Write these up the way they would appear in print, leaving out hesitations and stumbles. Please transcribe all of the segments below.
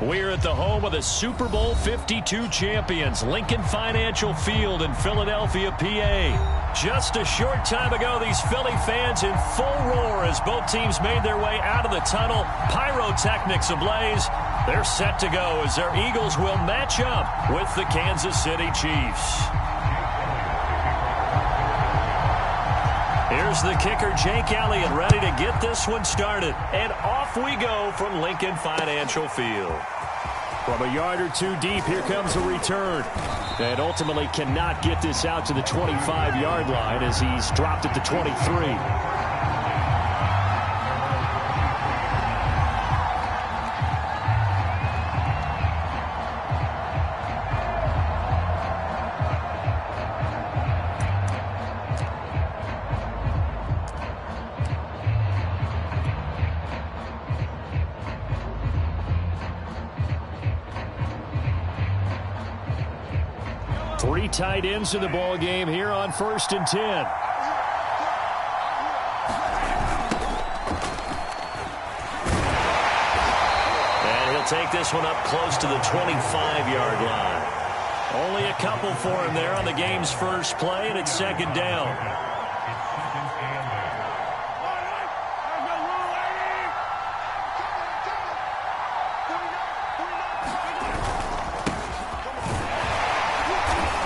We're at the home of the Super Bowl 52 champions, Lincoln Financial Field in Philadelphia, PA. Just a short time ago, these Philly fans in full roar as both teams made their way out of the tunnel. Pyrotechnics ablaze. They're set to go as their Eagles will match up with the Kansas City Chiefs. Here's the kicker, Jake Elliott, ready to get this one started. And off we go from Lincoln Financial Field. From a yard or two deep, here comes a return. And ultimately cannot get this out to the 25-yard line as he's dropped at the 23. 3 tight ends in the ball game here on 1st and 10. And he'll take this one up close to the 25-yard line. Only a couple for him there on the game's first play, and it's 2nd down.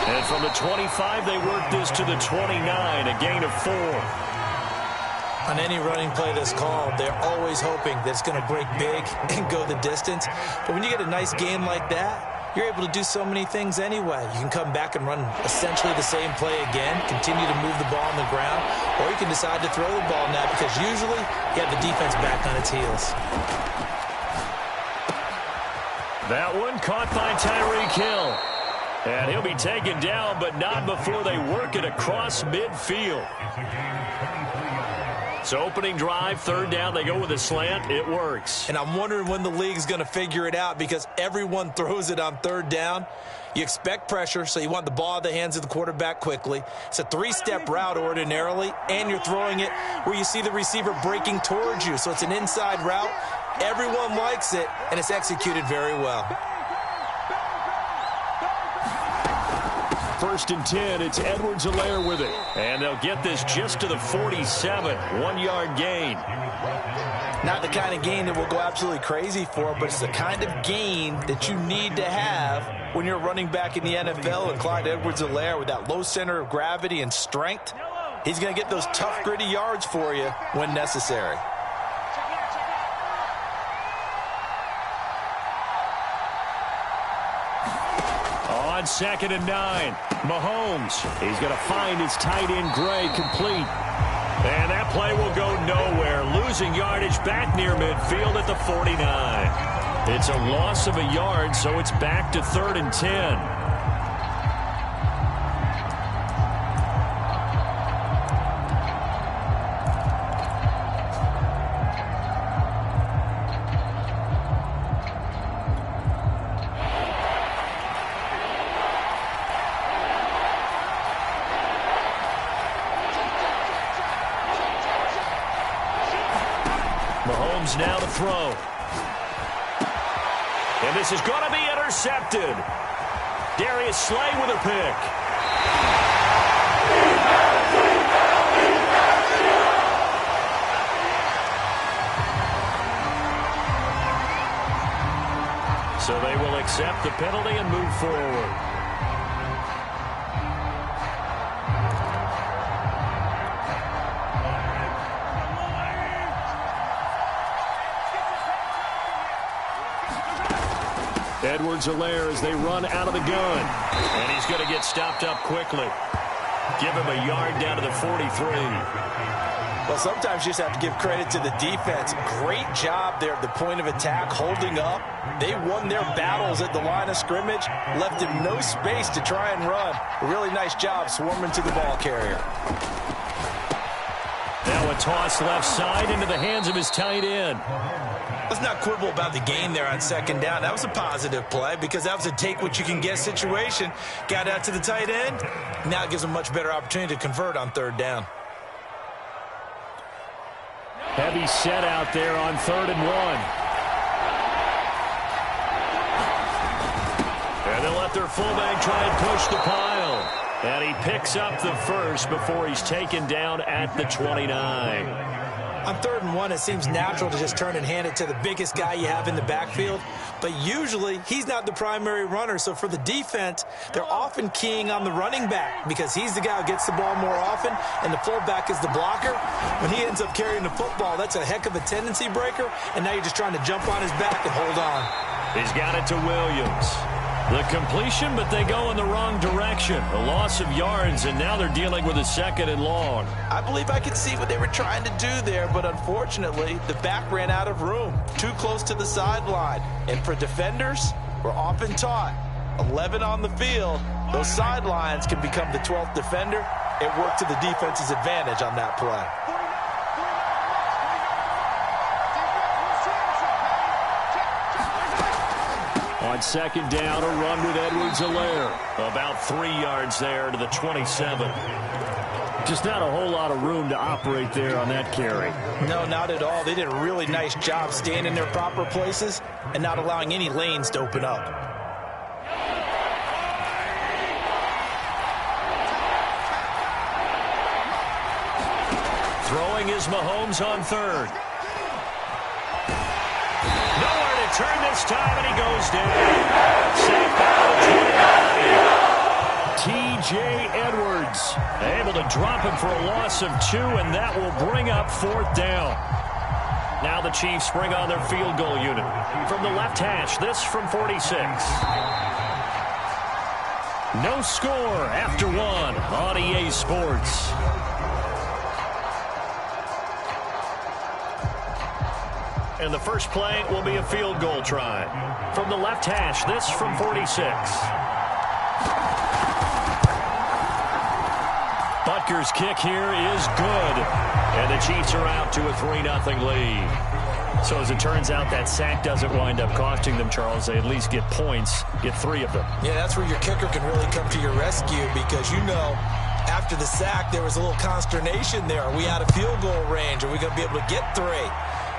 And from the 25, they work this to the 29, a gain of 4. On any running play that's called, they're always hoping that it's going to break big and go the distance. But when you get a nice game like that, you're able to do so many things anyway. You can come back and run essentially the same play again, continue to move the ball on the ground, or you can decide to throw the ball now because usually you have the defense back on its heels. That one caught by Tyreek Hill. And he'll be taken down, but not before they work it across midfield. So opening drive, 3rd down, they go with a slant. It works. And I'm wondering when the league's going to figure it out because everyone throws it on 3rd down. You expect pressure, so you want the ball in the hands of the quarterback quickly. It's a 3-step route ordinarily, and you're throwing it where you see the receiver breaking towards you. So it's an inside route. Everyone likes it, and it's executed very well. 1st and 10, it's Edwards-Helaire with it. And they'll get this just to the 47, 1-yard gain. Not the kind of gain that we'll go absolutely crazy for, but it's the kind of gain that you need to have when you're running back in the NFL. And Clyde Edwards-Helaire, with that low center of gravity and strength, he's going to get those tough, gritty yards for you when necessary. On 2nd and 9, Mahomes. He's going to find his tight end, Gray, complete. And that play will go nowhere. Losing yardage back near midfield at the 49. It's a loss of a yard, so it's back to 3rd and 10. Mahomes now to throw. And this is going to be intercepted. Darius Slay with a pick. So they will accept the penalty and move forward. Edwards-Helaire as they run out of the gun. And he's going to get stopped up quickly. Give him a yard down to the 43. Well, sometimes you just have to give credit to the defense. Great job there at the point of attack, holding up. They won their battles at the line of scrimmage, left him no space to try and run. A really nice job swarming to the ball carrier. Now a toss left side into the hands of his tight end. Let's not quibble about the gain there on 2nd down. That was a positive play because that was a take-what-you-can-get situation. Got out to the tight end. Now it gives them a much better opportunity to convert on 3rd down. Heavy set out there on 3rd and 1. let their fullback try and push the pile. And he picks up the first before he's taken down at the 29. On 3rd and 1, it seems natural to just turn and hand it to the biggest guy you have in the backfield. But usually, he's not the primary runner. So for the defense, they're often keying on the running back because he's the guy who gets the ball more often, and the fullback is the blocker. When he ends up carrying the football, that's a heck of a tendency breaker, and now you're just trying to jump on his back and hold on. He's got it to Williams. The completion, but they go in the wrong direction. A loss of yards, and now they're dealing with a 2nd and long. I believe I could see what they were trying to do there, but unfortunately, the back ran out of room. Too close to the sideline. And for defenders, we're often taught, 11 on the field, those sidelines can become the 12th defender. It worked to the defense's advantage on that play. On 2nd down, a run with Edwards-Helaire. About 3 yards there to the 27. Just not a whole lot of room to operate there on that carry. No, not at all. They did a really nice job staying in their proper places and not allowing any lanes to open up. Throwing is Mahomes on 3rd. Turn this time, and he goes down. Sacked out of 29. T.J. Edwards able to drop him for a loss of 2, and that will bring up 4th down. Now the Chiefs bring on their field goal unit. From the left hash, this from 46. No score after 1 on EA Sports. And the first play will be a field goal try. From the left hash, this from 46. Butker's kick here is good. And the Chiefs are out to a 3-0 lead. So as it turns out, that sack doesn't wind up costing them, Charles. They at least get points, get 3 of them. Yeah, that's where your kicker can really come to your rescue because, you know, after the sack, there was a little consternation there. Are we out of field goal range? Are we going to be able to get 3?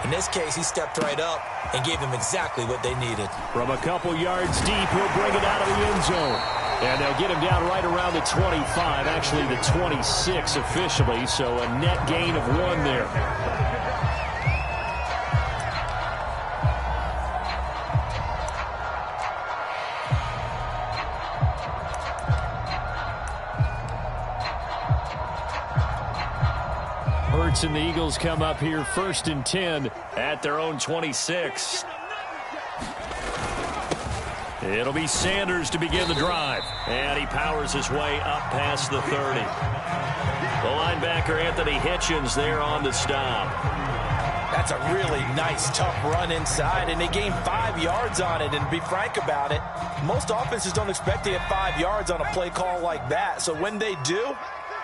In this case, he stepped right up and gave them exactly what they needed. From a couple yards deep, he'll bring it out of the end zone. And they'll get him down right around the 25, actually the 26 officially, so a net gain of 1 there. Hurts and the Eagles come up here 1st and 10 at their own 26. It'll be Sanders to begin the drive. And he powers his way up past the 30. The linebacker, Anthony Hitchens, there on the stop. That's a really nice, tough run inside, and they gained 5 yards on it. And to be frank about it, most offenses don't expect to get 5 yards on a play call like that. So when they do,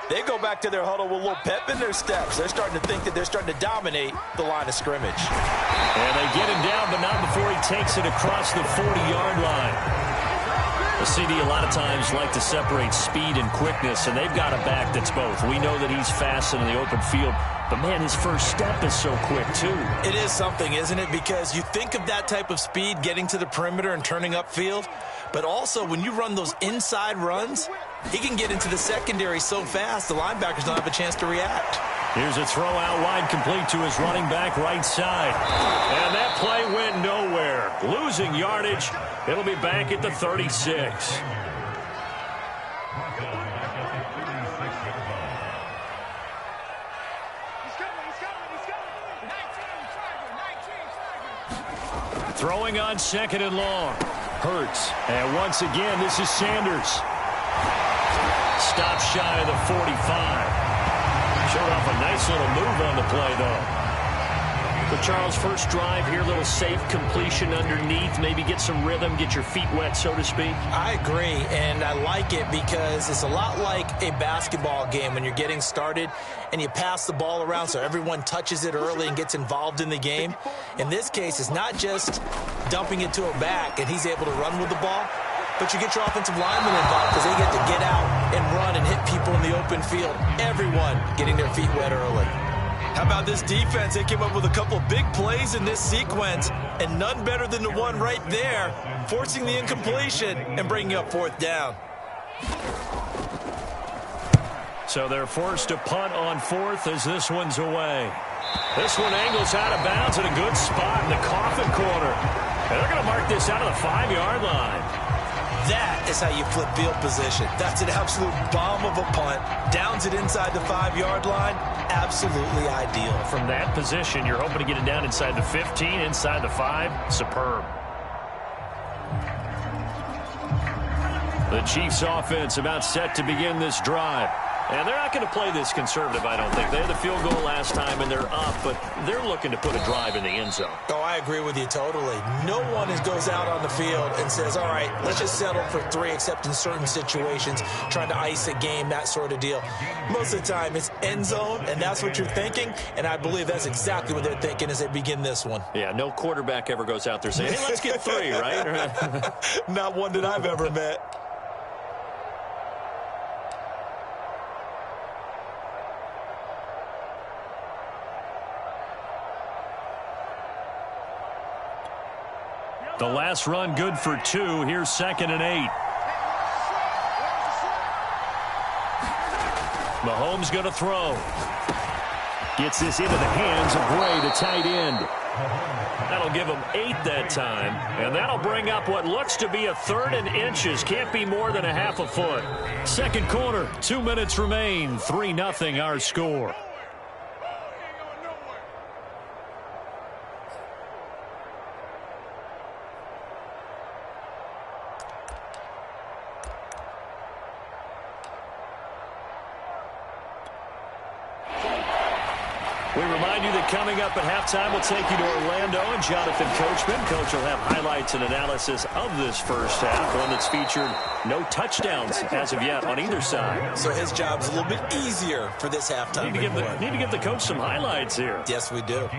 they go back to their huddle with a little pep in their steps. They're starting to think that they're starting to dominate the line of scrimmage. And they get him down, but not before he takes it across the 40-yard line. The CD a lot of times like to separate speed and quickness, and they've got a back that's both. We know that he's fast in the open field, but, man, his first step is so quick, too. It is something, isn't it? Because you think of that type of speed getting to the perimeter and turning upfield, but also when you run those inside runs, he can get into the secondary so fast the linebackers don't have a chance to react. Here's a throw out wide complete to his running back right side. And that play went nowhere. Losing yardage. It'll be back at the 36. Throwing on 2nd and long. Hurts. And once again, this is Sanders. Stop shy of the 45. Showed off a nice little move on the play, though. So, Charles, first drive here, little safe completion underneath. Maybe get some rhythm, get your feet wet, so to speak. I agree, and I like it because it's a lot like a basketball game when you're getting started and you pass the ball around so everyone touches it early and gets involved in the game. In this case, it's not just dumping it to a back and he's able to run with the ball, but you get your offensive linemen involved because they get to get out and run and hit people in the open field. Everyone getting their feet wet early. How about this defense? They came up with a couple big plays in this sequence, and none better than the one right there, forcing the incompletion and bringing up fourth down. So they're forced to punt on fourth as this one's away. This one angles out of bounds at a good spot in the coffin corner. And they're going to mark this out of the 5-yard line. That is how you flip field position. That's an absolute bomb of a punt. Downs it inside the 5-yard line. Absolutely ideal. From that position, you're hoping to get it down inside the 15, inside the 5. Superb. The Chiefs offense about set to begin this drive. And they're not going to play this conservative, I don't think. They had the field goal last time, and they're up, but they're looking to put a drive in the end zone. Oh, I agree with you totally. No one goes out on the field and says, all right, let's just settle for 3, except in certain situations, trying to ice a game, that sort of deal. Most of the time, it's end zone, and that's what you're thinking, and I believe that's exactly what they're thinking as they begin this one. Yeah, no quarterback ever goes out there saying, hey, let's get 3, right? Not one that I've ever met. The last run good for 2. Here's 2nd and 8. Mahomes going to throw. Gets this into the hands of Bray, the tight end. That'll give him 8 that time. And that'll bring up what looks to be a 3rd and inches. Can't be more than a half a foot. Second quarter, 2 minutes remain. 3-0 our score. We remind you that coming up at halftime, we'll take you to Orlando and Jonathan Coachman. Coach will have highlights and analysis of this first half, one that's featured no touchdowns as of yet on either side. So his job's a little bit easier for this halftime. Need to give the coach some highlights here. Yes, we do.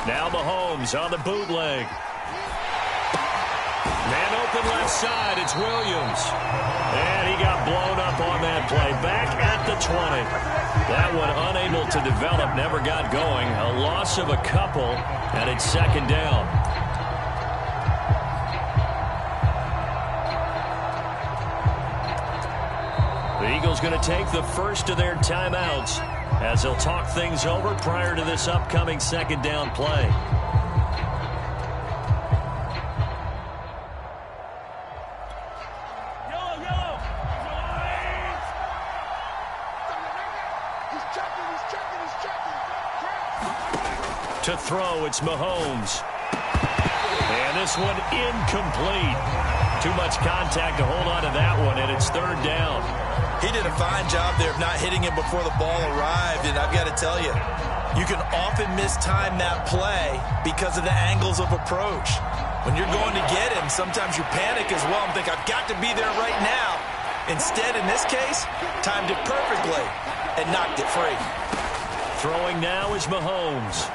Now Mahomes on the bootleg. Man open left side, it's Williams. And he got blown up on that play. Back at the 20. That one unable to develop, never got going. A loss of a couple, and it's 2nd down. The Eagles going to take the first of their timeouts as they'll talk things over prior to this upcoming 2nd down play. To throw, it's Mahomes. And this one incomplete. Too much contact to hold on to that one, and it's 3rd down. He did a fine job there of not hitting him before the ball arrived, and I've got to tell you, you can often mistime that play because of the angles of approach. When you're going to get him, sometimes you panic as well and think, I've got to be there right now. Instead, in this case, timed it perfectly and knocked it free. Throwing now is Mahomes.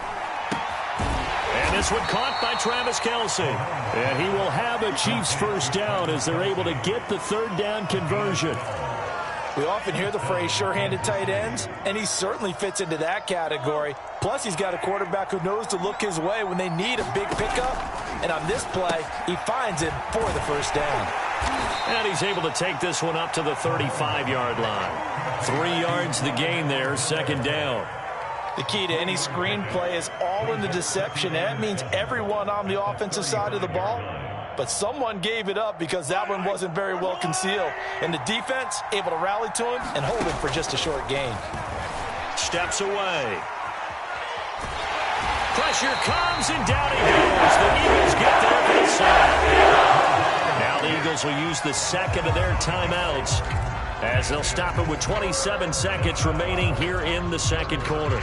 And this one caught by Travis Kelce. And he will have a Chiefs first down as they're able to get the 3rd down conversion. We often hear the phrase sure-handed tight ends, and he certainly fits into that category. Plus, he's got a quarterback who knows to look his way when they need a big pickup. And on this play, he finds him for the first down. And he's able to take this one up to the 35-yard line. 3 yards the gain there, 2nd down. The key to any screenplay is all in the deception. That means everyone on the offensive side of the ball. But someone gave it up because that one wasn't very well concealed. And the defense able to rally to him and hold him for just a short gain. Steps away. Pressure comes and down he goes. The Eagles get there for the sack. Now the Eagles will use the 2nd of their timeouts as they'll stop it with 27 seconds remaining here in the 2nd quarter.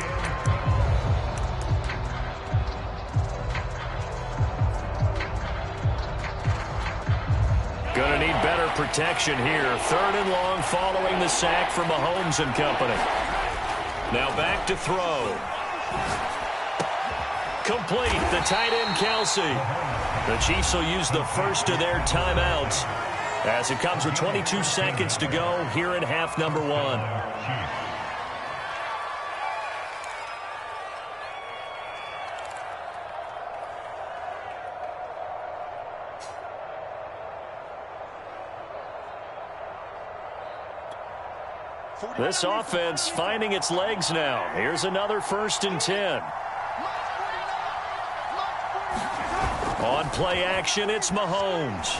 Going to need better protection here. 3rd and long following the sack from Mahomes and company. Now back to throw. complete. The tight end, Kelsey. The Chiefs will use the first of their timeouts as it comes with 22 seconds to go here in half number 1. This offense finding its legs now. Here's another 1st and 10. On play action, it's Mahomes.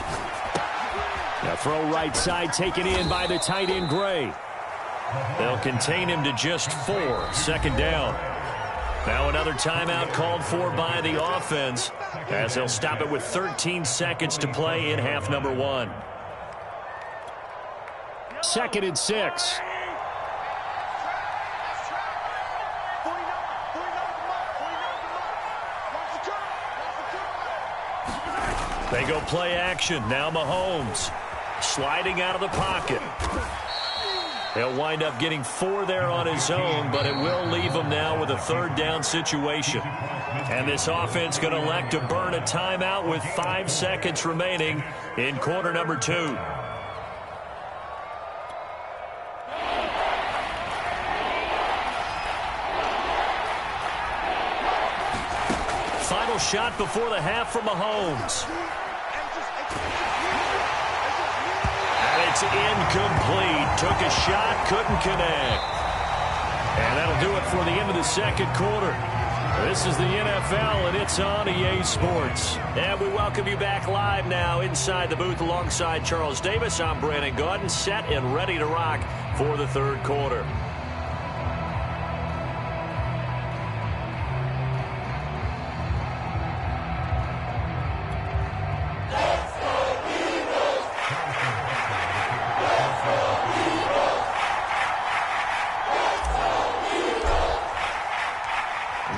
Now throw right side taken in by the tight end, Gray. They'll contain him to just 4. 2nd down. Now another timeout called for by the offense as they'll stop it with 13 seconds to play in half number 1. 2nd and 6. They go play action. Now Mahomes sliding out of the pocket. He'll wind up getting 4 there on his own, but it will leave him now with a 3rd down situation. And this offense going to elect to burn a timeout with 5 seconds remaining in quarter number 2. Final shot before the half from Mahomes. And it's incomplete. Took a shot, couldn't connect. And that'll do it for the end of the 2nd quarter. This is the NFL, and it's on EA Sports. And we welcome you back live now inside the booth alongside Charles Davis. I'm Brandon Gaudin, set and ready to rock for the 3rd quarter.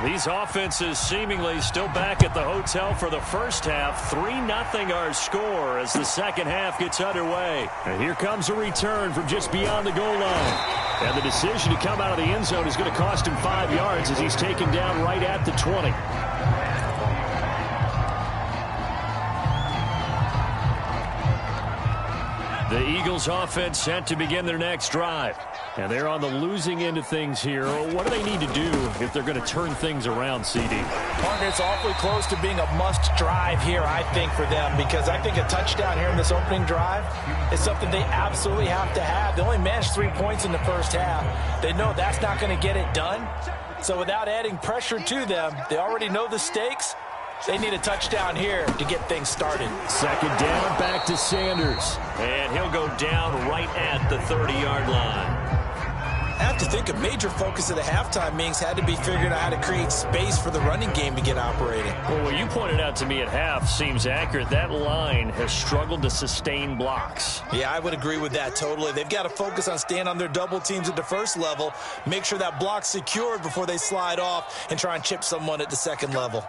These offenses seemingly still back at the hotel for the first half. 3-0 our score as the 2nd half gets underway. And here comes a return from just beyond the goal line. And the decision to come out of the end zone is going to cost him 5 yards as he's taken down right at the 20. The Eagles offense set to begin their next drive. And they're on the losing end of things here. What do they need to do if they're going to turn things around, CD? Partner, it's awfully close to being a must drive here, I think, for them, because I think a touchdown here in this opening drive is something they absolutely have to have. They only managed 3 points in the first half. They know that's not going to get it done. So without adding pressure to them, they already know the stakes. They need a touchdown here to get things started. 2nd down, back to Sanders. And he'll go down right at the 30-yard line. I have to think a major focus of the halftime meetings had to be figuring out how to create space for the running game to get operating. Well, what you pointed out to me at half seems accurate. That line has struggled to sustain blocks. Yeah, I would agree with that totally. They've got to focus on staying on their double teams at the first level, make sure that block's secured before they slide off and try and chip someone at the 2nd level.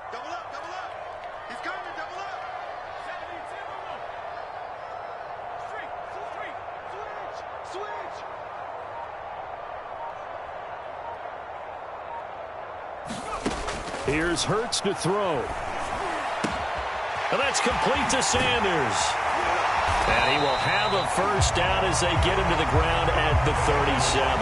Here's Hurts to throw. And that's complete to Sanders. And he will have a 1st down as they get him to the ground at the 37.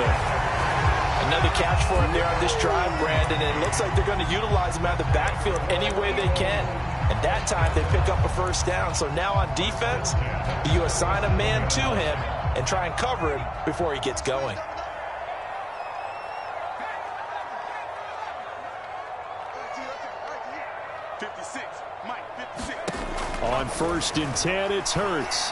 Another catch for him there on this drive, Brandon. And it looks like they're going to utilize him out of the backfield any way they can. And that time they pick up a 1st down. So now on defense, you assign a man to him and try and cover him before he gets going. On 1st and 10, it's Hurts.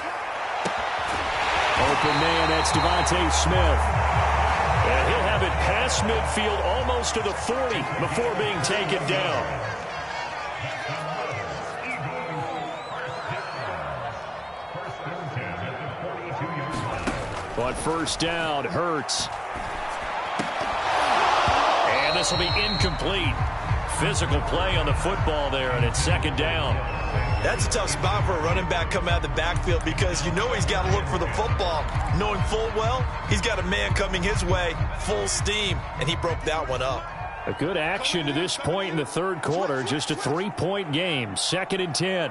Open man, that's Devontae Smith. And he'll have it past midfield almost to the 40 before being taken down. On 1st down, Hurts. And this will be incomplete. Physical play on the football there, and it's 2nd down. That's a tough spot for a running back coming out of the backfield because you know he's got to look for the football. Knowing full well, he's got a man coming his way, full steam, and he broke that one up. A good action to this point in the third quarter. Just a 3-point game. 2nd and 10.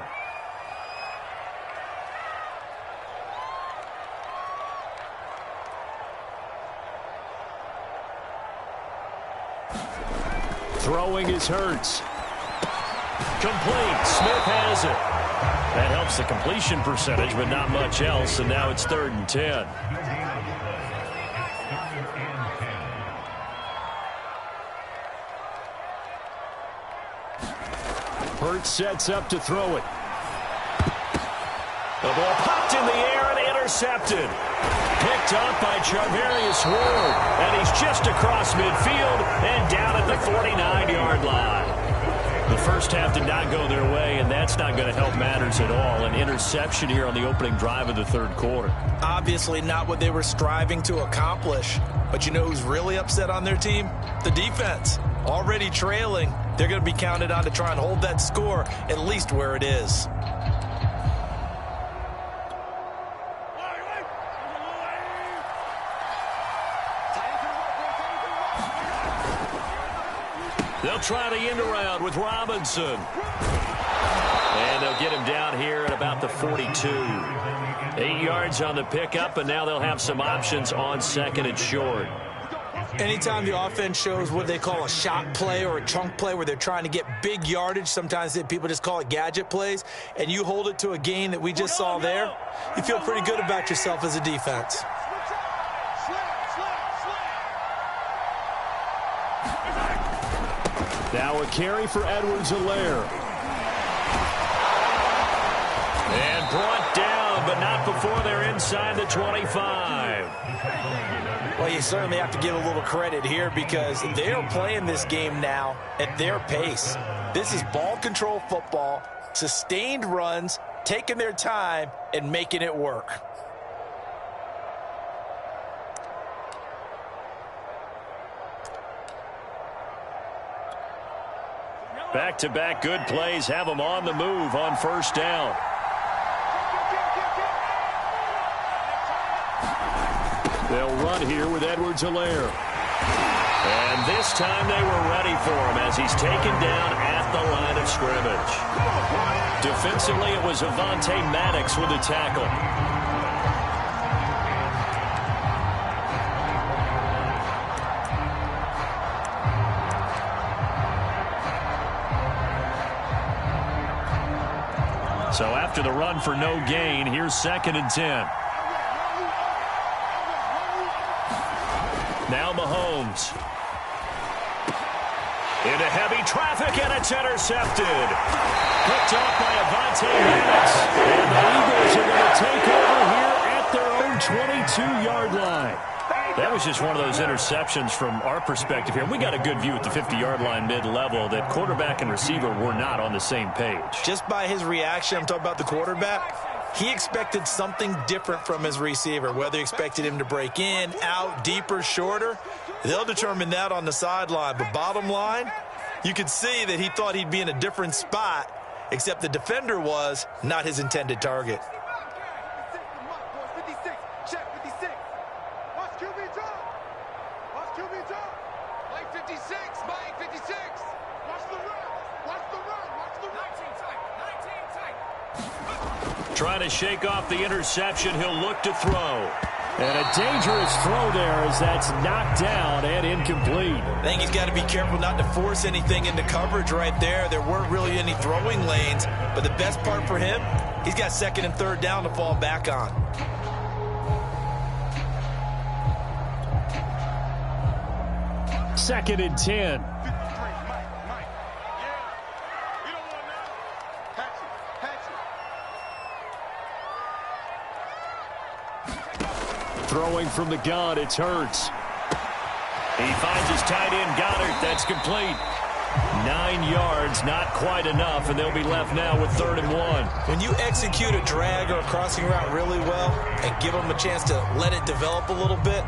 Throwing is Hurts. Complete. Smith has it. That helps the completion percentage, but not much else. And now it's 3rd and 10. Hurts sets up to throw it. The ball popped in the air and intercepted. Picked up by Charvarius Ward. And he's just across midfield and down at the 49-yard line. The first half did not go their way, and that's not going to help matters at all. An interception here on the opening drive of the third quarter. Obviously not what they were striving to accomplish. But you know who's really upset on their team? The defense. Already trailing. They're going to be counted on to try and hold that score at least where it is. They'll try the end around with Robinson. And they'll get him down here at about the 42. 8 yards on the pickup, and now they'll have some options on 2nd and short. Anytime the offense shows what they call a shot play or a chunk play where they're trying to get big yardage, sometimes people just call it gadget plays, and you hold it to a gain that we just saw there, you feel pretty good about yourself as a defense. Now a carry for Edwards-Helaire. And brought down, but not before they're inside the 25. Well, you certainly have to give a little credit here because they are playing this game now at their pace. This is ball control football, sustained runs, taking their time, and making it work. Back-to-back good plays have them on the move on 1st down. They'll run here with Edwards-Helaire. And this time they were ready for him as he's taken down at the line of scrimmage. Defensively, it was Avonte Maddox with the tackle. So after the run for no gain, here's 2nd and 10. Now Mahomes. Into heavy traffic, and it's intercepted. Picked off by Avonte Maddox. And the Eagles are going to take over here at their own 22-yard line. That was just one of those interceptions from our perspective here. We got a good view at the 50-yard line mid-level that quarterback and receiver were not on the same page. Just by his reaction, I'm talking about the quarterback, he expected something different from his receiver, whether he expected him to break in, out, deeper, shorter. They'll determine that on the sideline. But bottom line, you could see that he thought he'd be in a different spot, except the defender was not his intended target. Trying to shake off the interception, he'll look to throw. And a dangerous throw there as that's knocked down and incomplete. I think he's got to be careful not to force anything into coverage right there. There weren't really any throwing lanes, but the best part for him, he's got 2nd and 3rd down to fall back on. Second and 10. Throwing from the gun, it's Hurts. He finds his tight end, Goddard. That's complete. 9 yards, not quite enough, and they'll be left now with 3rd and 1. When you execute a drag or a crossing route really well and give them a chance to let it develop a little bit,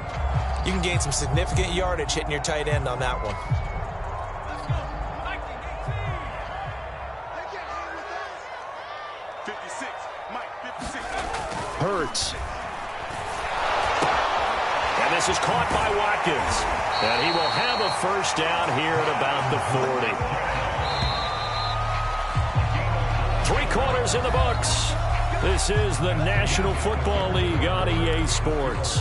you can gain some significant yardage hitting your tight end on that one. this is caught by Watkins. And he will have a first down here at about the 40. 3 quarters in the books. This is the National Football League on EA Sports.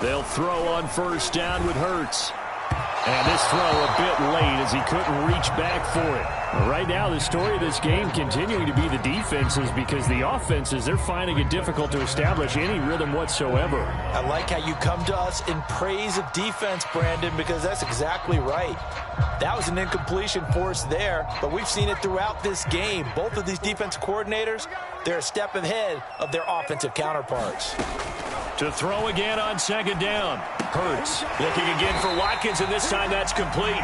They'll throw on first down with Hurts. And this throw a bit late as he couldn't reach back for it. Right now, the story of this game continuing to be the defenses, because the offenses, they're finding it difficult to establish any rhythm whatsoever. I like how you come to us in praise of defense, Brandon, because that's exactly right. That was an incompletion forced there, but we've seen it throughout this game. Both of these defense coordinators, they're a step ahead of their offensive counterparts. To throw again on second down. Hurts looking again for Watkins, and this time that's complete.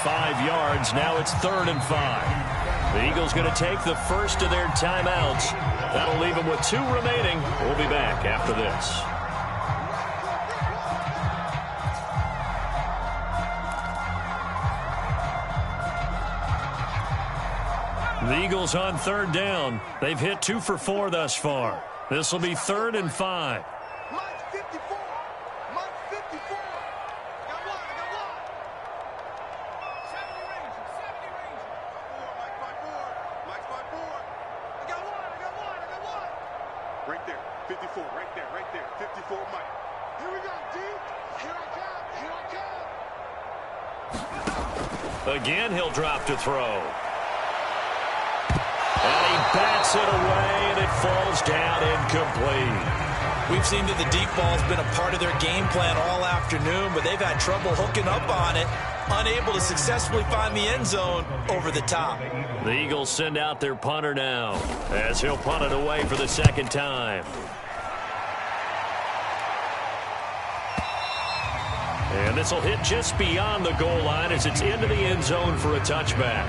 5 yards. Now it's 3rd and 5. The Eagles going to take the first of their timeouts. That'll leave them with 2 remaining. We'll be back after this. The Eagles on 3rd down. They've hit 2 for 4 thus far. This will be 3rd and 5. Right there, 54, right there, 54, Mike. Here we go, D. Here I come. Again, he'll drop to throw. And he bats it away, and it falls down incomplete. We've seen that the deep ball's been a part of their game plan all afternoon, but they've had trouble hooking up on it, unable to successfully find the end zone over the top. The Eagles send out their punter now, as he'll punt it away for the 2nd time. And this will hit just beyond the goal line as it's into the end zone for a touchback.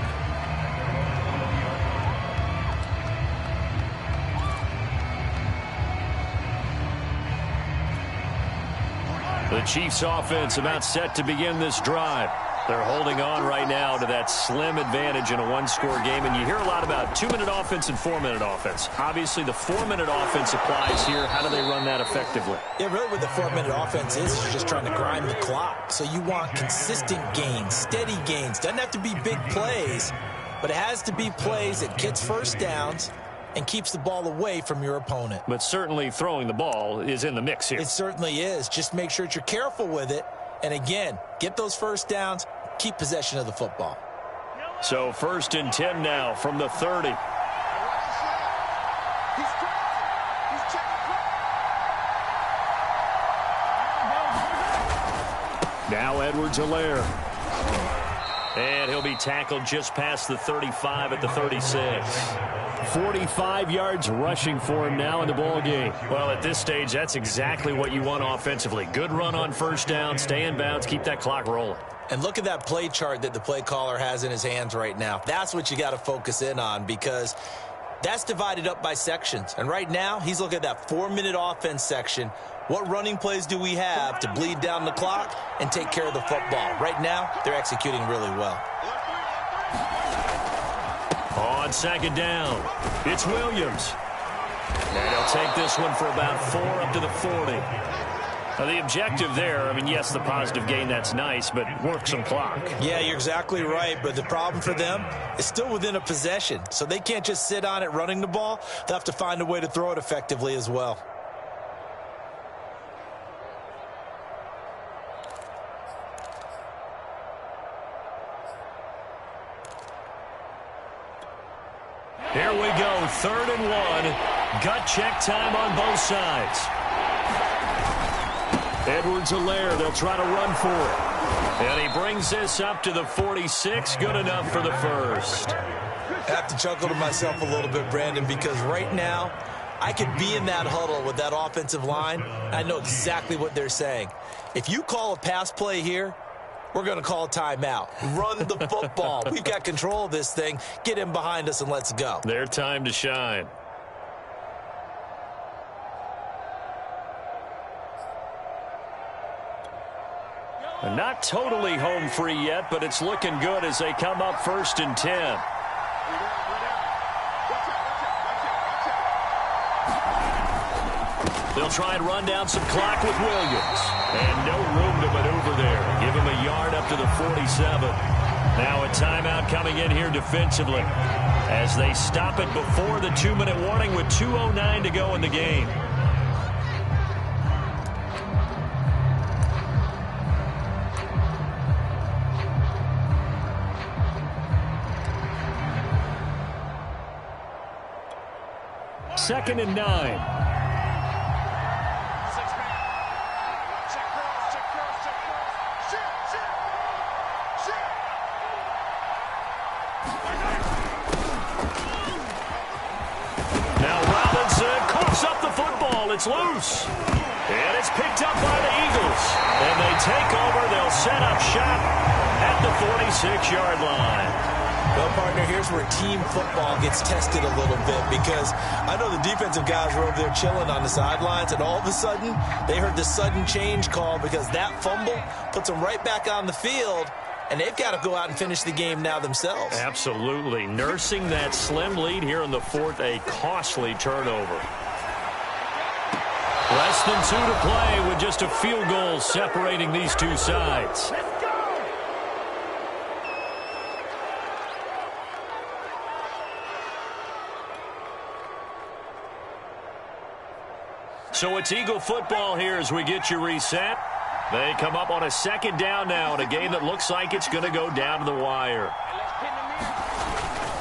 The Chiefs offense about set to begin this drive. They're holding on right now to that slim advantage in a 1-score game. And you hear a lot about 2-minute offense and 4-minute offense. Obviously, the 4-minute offense applies here. How do they run that effectively? Yeah, really what the 4-minute offense is you're just trying to grind the clock. So you want consistent gains, steady gains. Doesn't have to be big plays, but it has to be plays that gets first downs and keeps the ball away from your opponent. But certainly throwing the ball is in the mix here. It certainly is. Just make sure that you're careful with it. And again, get those first downs, keep possession of the football. So 1st and 10 now from the 30. Now Edwards-Helaire. And he'll be tackled just past the 35 at the 36. 45 yards rushing for him now in the ball game. Well, at this stage, that's exactly what you want offensively. Good run on first down, stay in bounds, keep that clock rolling. And look at that play chart that the play caller has in his hands right now. That's what you got to focus in on, because that's divided up by sections. And right now, he's looking at that 4-minute offense section. What running plays do we have to bleed down the clock and take care of the football? Right now, they're executing really well. On 2nd down, it's Williams. And he'll take this one for about 4 up to the 40. Now, the objective there, I mean, yes, the positive gain, that's nice, but work some clock. Yeah, you're exactly right, but the problem for them is still within a possession. So they can't just sit on it running the ball. They'll have to find a way to throw it effectively as well. Here we go, 3rd and 1. Gut check time on both sides. Edwards-Helaire, they'll try to run for it. And he brings this up to the 46, good enough for the first. I have to chuckle to myself a little bit, Brandon, because right now I could be in that huddle with that offensive line. I know exactly what they're saying. If you call a pass play here, we're going to call a timeout. Run the football. We've got control of this thing. Get him behind us and let's go. Their time to shine. Not totally home free yet, but it's looking good as they come up 1st and 10. They'll try and run down some clock with Williams. And no room to maneuver there. Give him a yard up to the 47. Now a timeout coming in here defensively as they stop it before the 2-minute warning with 2:09 to go in the game. Second and 9. Now Robinson coughs up the football. It's loose. And it's picked up by the Eagles. And they take over. They'll set up shop at the 46-yard line. Well, partner, here's where team football gets tested a little bit because I know the defensive guys were over there chilling on the sidelines, and all of a sudden they heard the sudden change call because that fumble puts them right back on the field, and they've got to go out and finish the game now themselves. Absolutely. Nursing that slim lead here in the 4th, a costly turnover. Less than 2 to play with just a field goal separating these two sides. So it's Eagle football here as we get you reset. They come up on a 2nd down now in a game that looks like it's going to go down to the wire.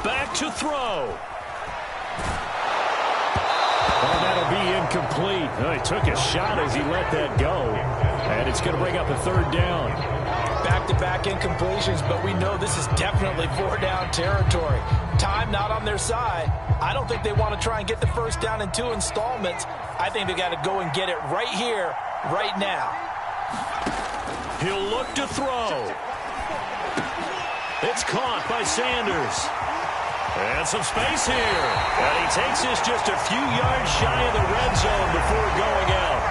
Back to throw. Oh, that'll be incomplete. Oh, he took a shot as he let that go. And it's going to bring up a 3rd down. Back-to-back incompletions, but we know this is definitely 4-down territory. Time not on their side. I don't think they want to try and get the 1st down in 2 installments. I think they got to go and get it right here, right now. He'll look to throw. It's caught by Sanders. And some space here. And he takes this just a few yards shy of the red zone before going out.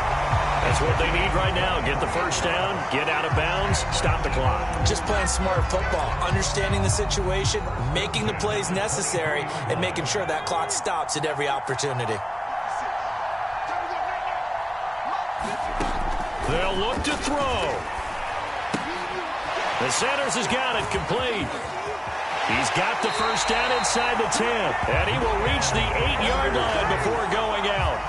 That's what they need right now. Get the 1st down, get out of bounds, stop the clock. Just playing smart football, understanding the situation, making the plays necessary, and making sure that clock stops at every opportunity. They'll look to throw. The Sanders has got it complete. He's got the 1st down inside the 10, and he will reach the 8-yard line before going out.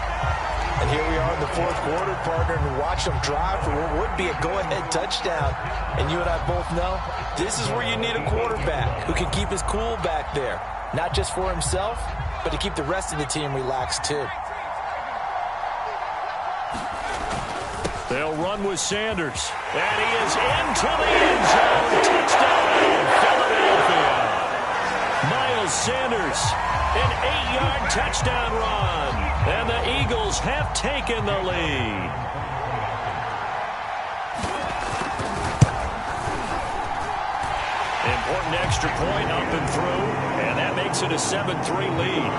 And here we are in the 4th quarter, partner, and watch them drive for what would be a go-ahead touchdown. And you and I both know this is where you need a quarterback who can keep his cool back there, not just for himself, but to keep the rest of the team relaxed too. They'll run with Sanders. And he is into the end zone. Touchdown, Philadelphia. Miles Sanders, an 8-yard touchdown run. And the Eagles have taken the lead. Important extra point up and through. And that makes it a 7-3 lead.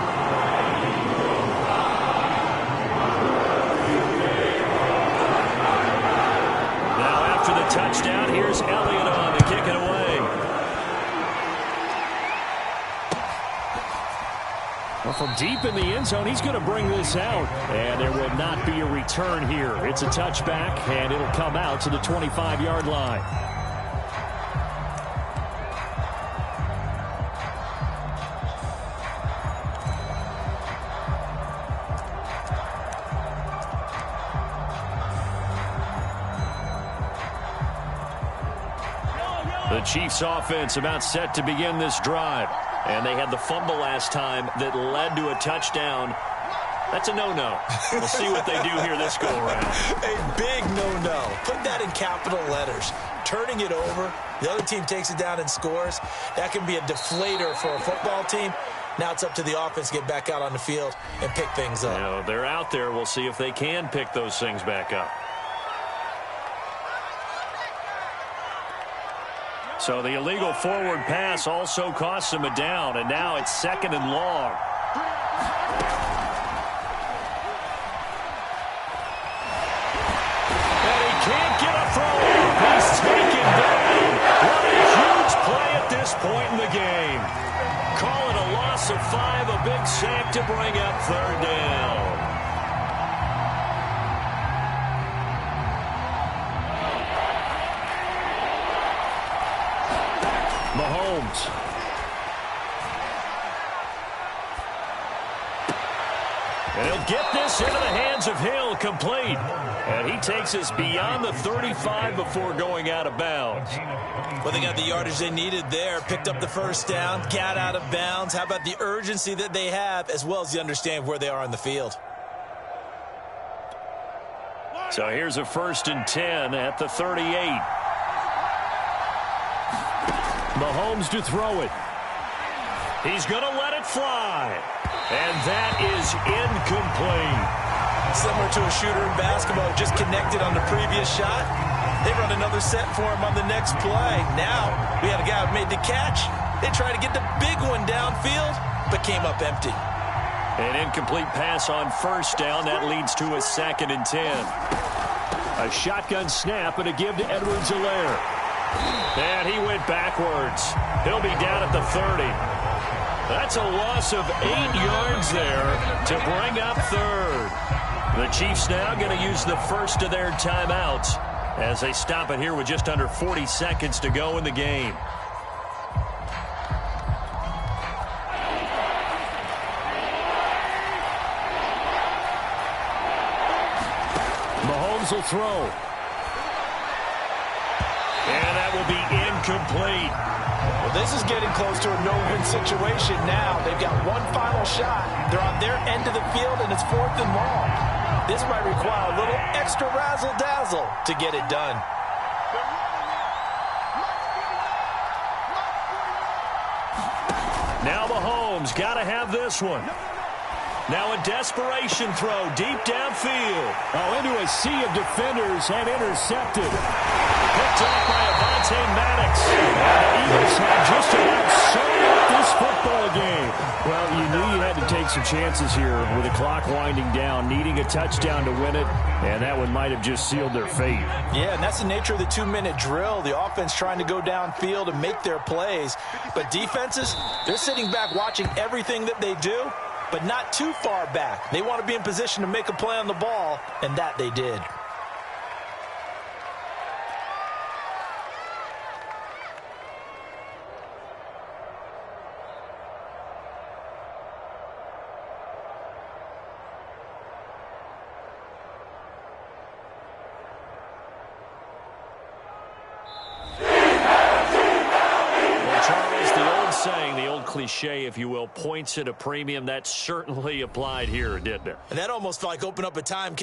The touchdown. Here's Elliott on to kick it away. Well, from deep in the end zone, he's going to bring this out. And there will not be a return here. It's a touchback, and it'll come out to the 25-yard line. The Chiefs offense about set to begin this drive. And they had the fumble last time that led to a touchdown. That's a no-no. We'll see what they do here this go-around. A big no-no. Put that in capital letters. Turning it over, the other team takes it down and scores. That can be a deflator for a football team. Now it's up to the offense to get back out on the field and pick things up. You know, they're out there. We'll see if they can pick those things back up. So the illegal forward pass also costs him a down, and now it's 2nd and long. And he can't get a throw off. He's taken down. What a huge play at this point in the game. Call it a loss of 5, a big sack to bring up 3rd down. Mahomes. And he'll get this into the hands of Hill, complete. And he takes us beyond the 35 before going out of bounds. Well, they got the yardage they needed there, picked up the 1st down, got out of bounds. How about the urgency that they have, as well as the understanding where they are on the field? So here's a 1st and 10 at the 38. Mahomes to throw it. He's going to let it fly. And that is incomplete. Similar to a shooter in basketball, just connected on the previous shot. They run another set for him on the next play. Now, we had a guy who made the catch. They tried to get the big one downfield, but came up empty. An incomplete pass on 1st down. That leads to a 2nd and 10. A shotgun snap and a give to Edwards-Helaire. And he went backwards. He'll be down at the 30. That's a loss of 8 yards there to bring up 3rd. The Chiefs now going to use the first of their timeouts as they stop it here with just under 40 seconds to go in the game. Mahomes will throw. And that will be incomplete. Well, this is getting close to a no-win situation now. They've got one final shot. They're on their end of the field, and it's 4th and long. This might require a little extra razzle-dazzle to get it done. Now Mahomes got to have this one. Now a desperation throw deep downfield. Oh, into a sea of defenders and intercepted. Picked off by Avonte Maddox. And the Eagles have just about sewn up this football game. Well, you knew you had to take some chances here with the clock winding down, needing a touchdown to win it, and that one might have just sealed their fate. Yeah, and that's the nature of the 2-minute drill. The offense trying to go downfield and make their plays. But defenses, they're sitting back watching everything that they do, but not too far back. They want to be in position to make a play on the ball, and that they did. Cliche, if you will, points at a premium. That certainly applied here, didn't it? And that almost felt like open up a time